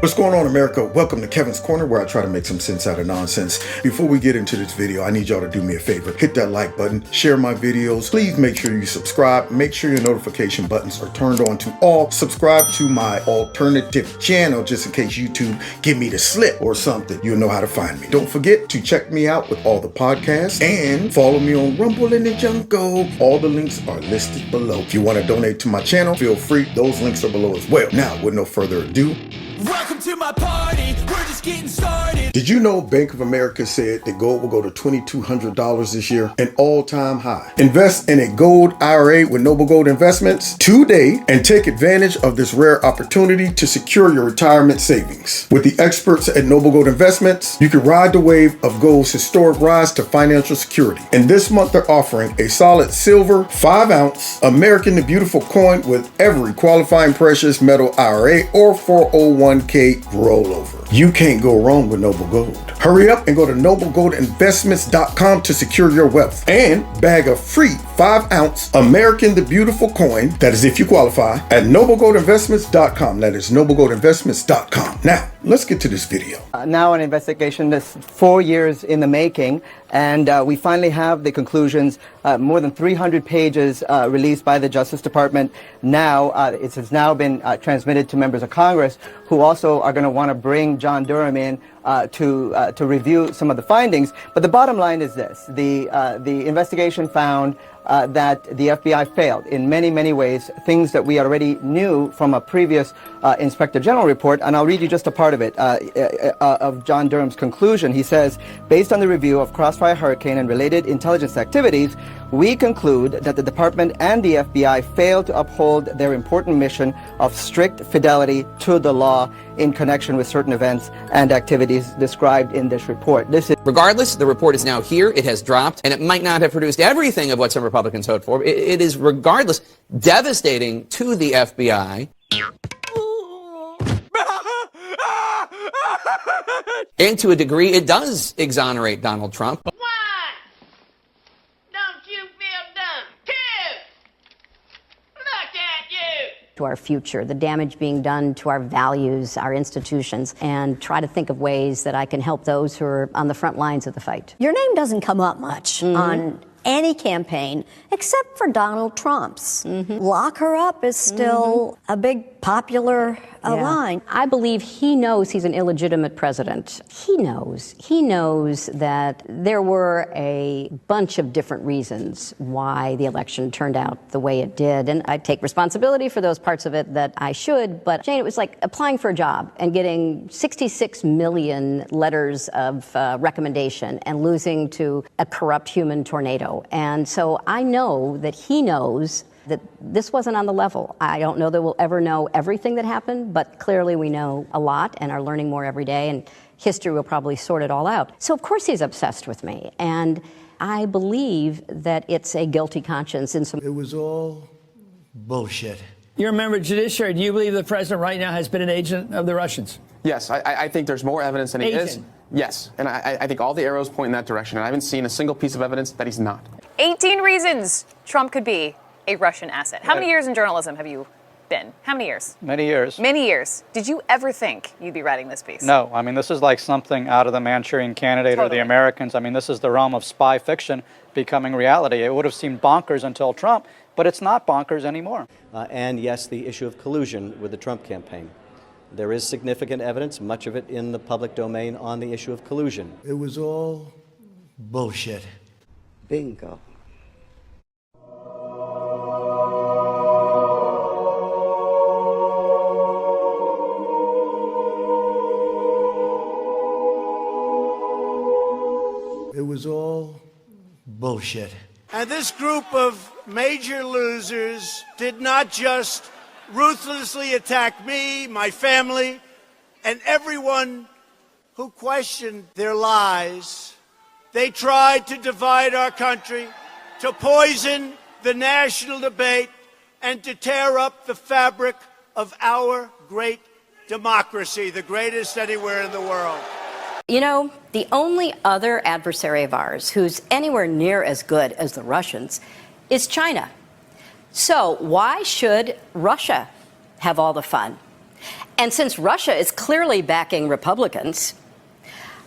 What's going on, America? Welcome to Kevin's Corner, where I try to make some sense out of nonsense. Before we get into this video, I need y'all to do me a favor. Hit that like button, share my videos. Please make sure you subscribe. Make sure your notification buttons are turned on to all. Subscribe to my alternative channel, just in case YouTube give me the slip or something. You'll know how to find me. Don't forget to check me out with all the podcasts and follow me on Rumble in the Jungle. All the links are listed below. If you want to donate to my channel, feel free. Those links are below as well. Now, with no further ado, welcome to my party, we're just getting started. Did you know Bank of America said that gold will go to $2,200 this year, an all-time high? Invest in a gold IRA with Noble Gold Investments today and take advantage of this rare opportunity to secure your retirement savings. With the experts at Noble Gold Investments, you can ride the wave of gold's historic rise to financial security. And this month they're offering a solid silver 5-ounce American the Beautiful coin with every qualifying precious metal IRA or 401k rollover. You can't go wrong with Noble Gold. Hurry up and go to noblegoldinvestments.com to secure your wealth and bag a free 5-ounce American the Beautiful coin, that is if you qualify, at noblegoldinvestments.com. That is noblegoldinvestments.com. Now, let's get to this video. Now an investigation that's 4 years in the making, and we finally have the conclusions, more than 300 pages released by the Justice Department. Now, it has now been transmitted to members of Congress, who also are going to want to bring John Durham in to review some of the findings. But the bottom line is this: the investigation found that the FBI failed in many, many ways, things that we already knew from a previous Inspector General report. And I'll read you just a part of it, of John Durham's conclusion. He says, based on the review of Crossfire Hurricane and related intelligence activities, we conclude that the department and the FBI failed to uphold their important mission of strict fidelity to the law in connection with certain events and activities described in this report. Regardless, the report is now here, it has dropped, and it might not have produced everything of what some Republicans hoped for. It is, regardless, devastating to the FBI. And to a degree, it does exonerate Donald Trump. Why? Don't you feel dumb, too? Look at you! To our future, the damage being done to our values, our institutions, and try to think of ways that I can help those who are on the front lines of the fight. Your name doesn't come up much on any campaign except for Donald Trump's. Lock her up is still a big popular line. I believe he knows he's an illegitimate president. He knows that there were a bunch of different reasons why the election turned out the way it did. And I take responsibility for those parts of it that I should. But Jane, it was like applying for a job and getting 66 million letters of recommendation and losing to a corrupt human tornado. And so I know that he knows that this wasn't on the level. I don't know that we'll ever know everything that happened, but clearly we know a lot and are learning more every day, and history will probably sort it all out. So of course he's obsessed with me, and I believe that it's a guilty conscience in some... It was all bullshit. You're a member of the Judiciary. Do you believe the president right now has been an agent of the Russians? Yes, I think there's more evidence than he is. Yes, and I think all the arrows point in that direction, and I haven't seen a single piece of evidence that he's not. 18 reasons Trump could be a Russian asset. How many years in journalism have you been? How many years? Many years. Many years. Did you ever think you'd be writing this piece? No. I mean, this is like something out of the Manchurian Candidate or the Americans. I mean, this is the realm of spy fiction becoming reality. It would have seemed bonkers until Trump, but it's not bonkers anymore. And yes, the issue of collusion with the Trump campaign. There is significant evidence, much of it in the public domain, on the issue of collusion. It was all bullshit. Bingo. It was all bullshit. And this group of major losers did not just ruthlessly attack me, my family, and everyone who questioned their lies. They tried to divide our country, to poison the national debate, and to tear up the fabric of our great democracy, the greatest anywhere in the world. You know, the only other adversary of ours who's anywhere near as good as the Russians is China. So why should Russia have all the fun? And since Russia is clearly backing Republicans,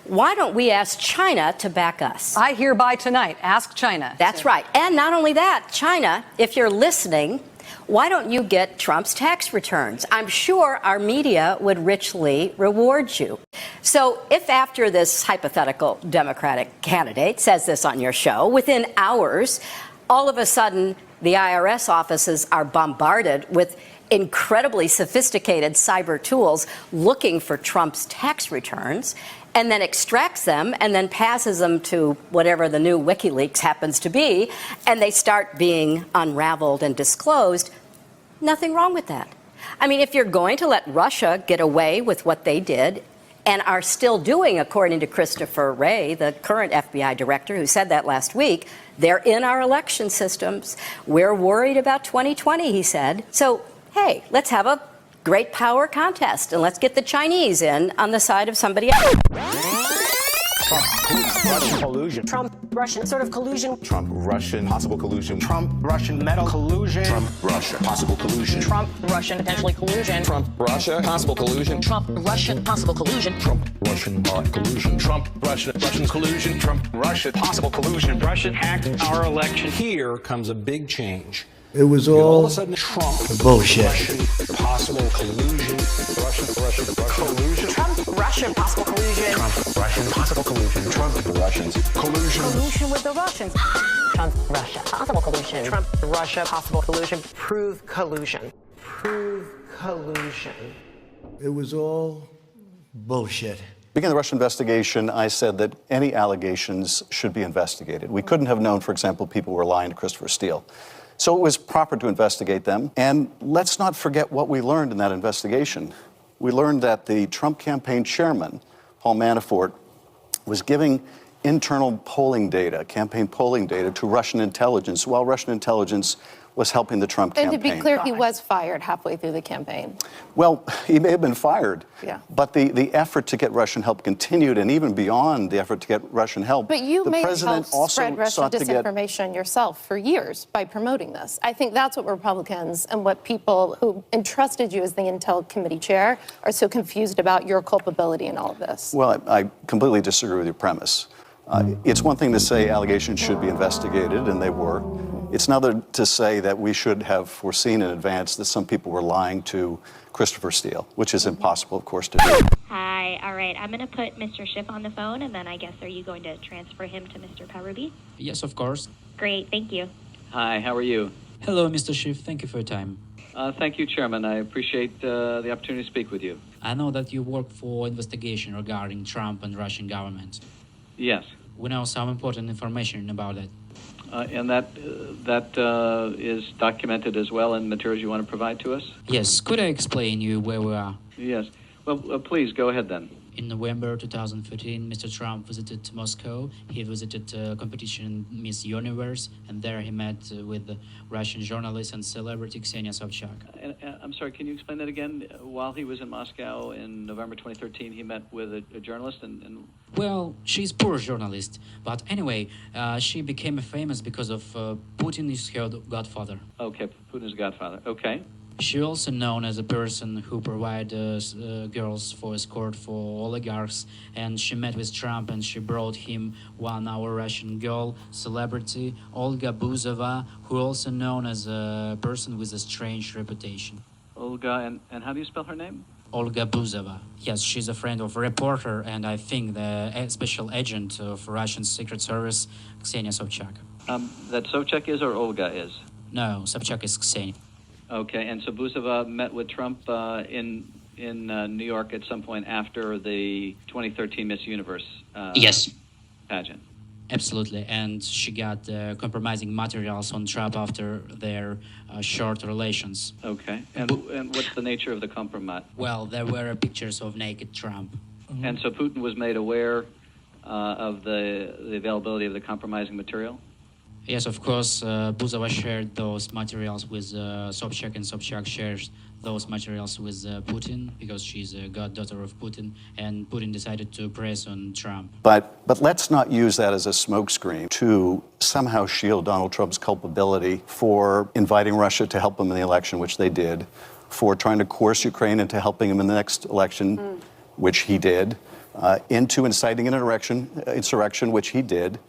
why don't we ask China to back us? I hereby tonight ask China. That's right. And not only that, China, if you're listening, why don't you get Trump's tax returns? I'm sure our media would richly reward you. So if after this hypothetical Democratic candidate says this on your show, within hours, all of a sudden the IRS offices are bombarded with incredibly sophisticated cyber tools looking for Trump's tax returns, and then extracts them and then passes them to whatever the new WikiLeaks happens to be, and they start being unraveled and disclosed, nothing wrong with that. I mean, if you're going to let Russia get away with what they did and are still doing, according to Christopher Wray, the current FBI director who said that last week, they're in our election systems. We're worried about 2020, he said. So, hey, let's have a great power contest, and let's get the Chinese in on the side of somebody else. Trump-Russian collusion. Trump-Russian sort of collusion. Trump-Russian possible collusion. Trump-Russian metal collusion. Trump-Russia possible collusion. Trump-Russian potentially collusion. Trump-Russia possible collusion. Trump-Russian possible collusion. Trump-Russian collusion. Trump-Russian collusion. Trump-Russia possible collusion. Russia hacked our election. Here comes a big change. It was all of a sudden Trump bullshit. Russian possible collusion. Russian collusion. Trump-Russian possible collusion. Trump-Russian possible collusion. Trump-Russians collusion. Collusion with the Russians. Trump-Russia possible collusion. Trump-Russia possible collusion. Prove collusion. Prove collusion. It was all bullshit. Beginning the Russian investigation, I said that any allegations should be investigated. We couldn't have known, for example, people were lying to Christopher Steele. So it was proper to investigate them. And let's not forget what we learned in that investigation. We learned that the Trump campaign chairman, Paul Manafort, was giving internal polling data, campaign polling data, to Russian intelligence, while Russian intelligence was helping the Trump campaign. And to be clear, he was fired halfway through the campaign. Well, he may have been fired, yeah. But the effort to get Russian help continued, and even beyond the effort to get Russian help. But you may have helped spread Russian sought to get disinformation yourself for years by promoting this. I think that's what Republicans and what people who entrusted you as the Intel Committee chair are so confused about your culpability in all of this. Well, I completely disagree with your premise. It's one thing to say allegations should be investigated, and they were. It's another to say that we should have foreseen in advance that some people were lying to Christopher Steele, which is impossible, of course, to do. Hi, all right. I'm going to put Mr. Schiff on the phone, and then I guess, are you going to transfer him to Mr. Powerby? Yes, of course. Great, thank you. Hi, how are you? Hello, Mr. Schiff. Thank you for your time. Thank you, Chairman. I appreciate the opportunity to speak with you. I know that you work for investigation regarding Trump and Russian government. Yes. We know some important information about it. And that is documented as well in materials you want to provide to us? Yes. Could I explain you where we are? Yes. Well, please, go ahead then. In November 2013, Mr. Trump visited Moscow. He visited competition Miss Universe, and there he met with the Russian journalist and celebrity Ksenia Sobchak. I'm sorry, can you explain that again? While he was in Moscow in November 2013, he met with a journalist and... Well, she's a poor journalist, but anyway, she became famous because of Putin is her godfather. Okay, Putin's godfather. Okay. She also known as a person who provides girls for escort for oligarchs, and she met with Trump and she brought him our Russian girl, celebrity Olga Buzova, who also known as a person with a strange reputation. Olga, and how do you spell her name? Olga Buzova. Yes, she's a friend of a reporter, and I think the special agent of Russian Secret Service, Ksenia Sobchak. That Sobchak is or Olga is? No, Sobchak is Ksenia. Okay, and so Buzova met with Trump in New York at some point after the 2013 Miss Universe yes. pageant. Absolutely, and she got compromising materials on Trump after their short relations. Okay, and what's the nature of the compromise? Well, there were pictures of naked Trump. Mm-hmm. And so Putin was made aware of the availability of the compromising material? Yes, of course, Buzova shared those materials with Sobchak, and Sobchak shares those materials with Putin because she's a goddaughter of Putin, and Putin decided to press on Trump. But let's not use that as a smokescreen to somehow shield Donald Trump's culpability for inviting Russia to help him in the election, which they did, for trying to coerce Ukraine into helping him in the next election, which he did, into inciting an insurrection, which he did.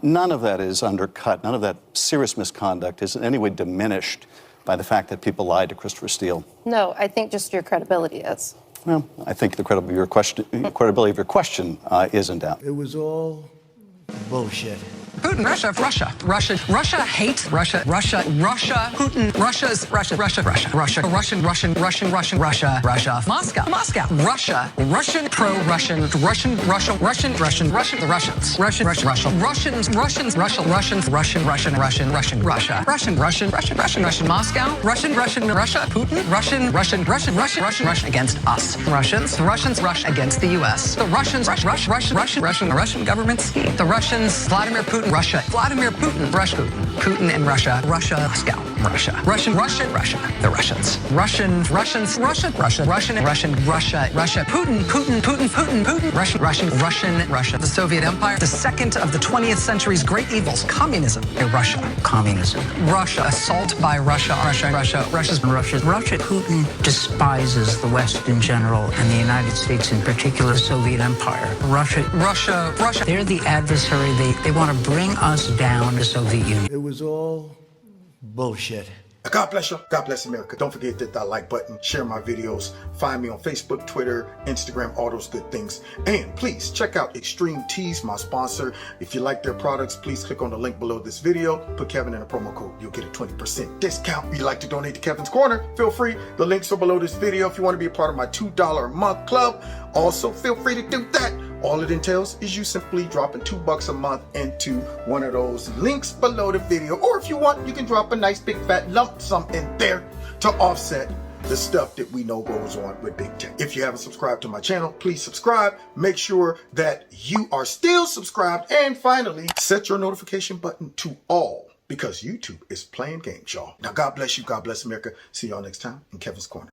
None of that is undercut. None of that serious misconduct is in any way diminished by the fact that people lied to Christopher Steele. No, I think just your credibility is. Well, I think the credibility of your question is in doubt. It was all bullshit. Putin, Russia hates Russia, Putin, Russia, Moscow, Russia, pro-Russian, Russian, the Russians, Russian, Moscow, Russia, Putin, Russian against us, Russians, Russia against the U.S., the Russian government scheme, the Russians, Vladimir Putin, Russia, Putin and Russia, Moscow, Russia, the Russians, Russian, Putin, Russia, the Soviet Empire, the second of the 20th century's great evils, communism, Russia, assault by Russia, Putin despises the West in general and the United States in particular, the Soviet Empire. Russia. They're the adversary. They want to bring us down, the Soviet Union. It was all bullshit. God bless you. God bless America. Don't forget to hit that like button, share my videos, find me on Facebook, Twitter, Instagram, all those good things. And please check out Extreme Teas, my sponsor. If you like their products, please click on the link below this video. Put Kevin in a promo code. You'll get a 20% discount. If you'd like to donate to Kevin's Corner, feel free. The links are below this video. If you want to be a part of my $2 a month club, also feel free to do that. All it entails is you simply dropping $2 a month into one of those links below the video. Or if you want, you can drop a nice big fat lump sum in there to offset the stuff that we know goes on with big tech. If you haven't subscribed to my channel, please subscribe. Make sure that you are still subscribed. And finally, set your notification button to all, because YouTube is playing games, y'all. Now, God bless you. God bless America. See y'all next time in Kevin's Corner.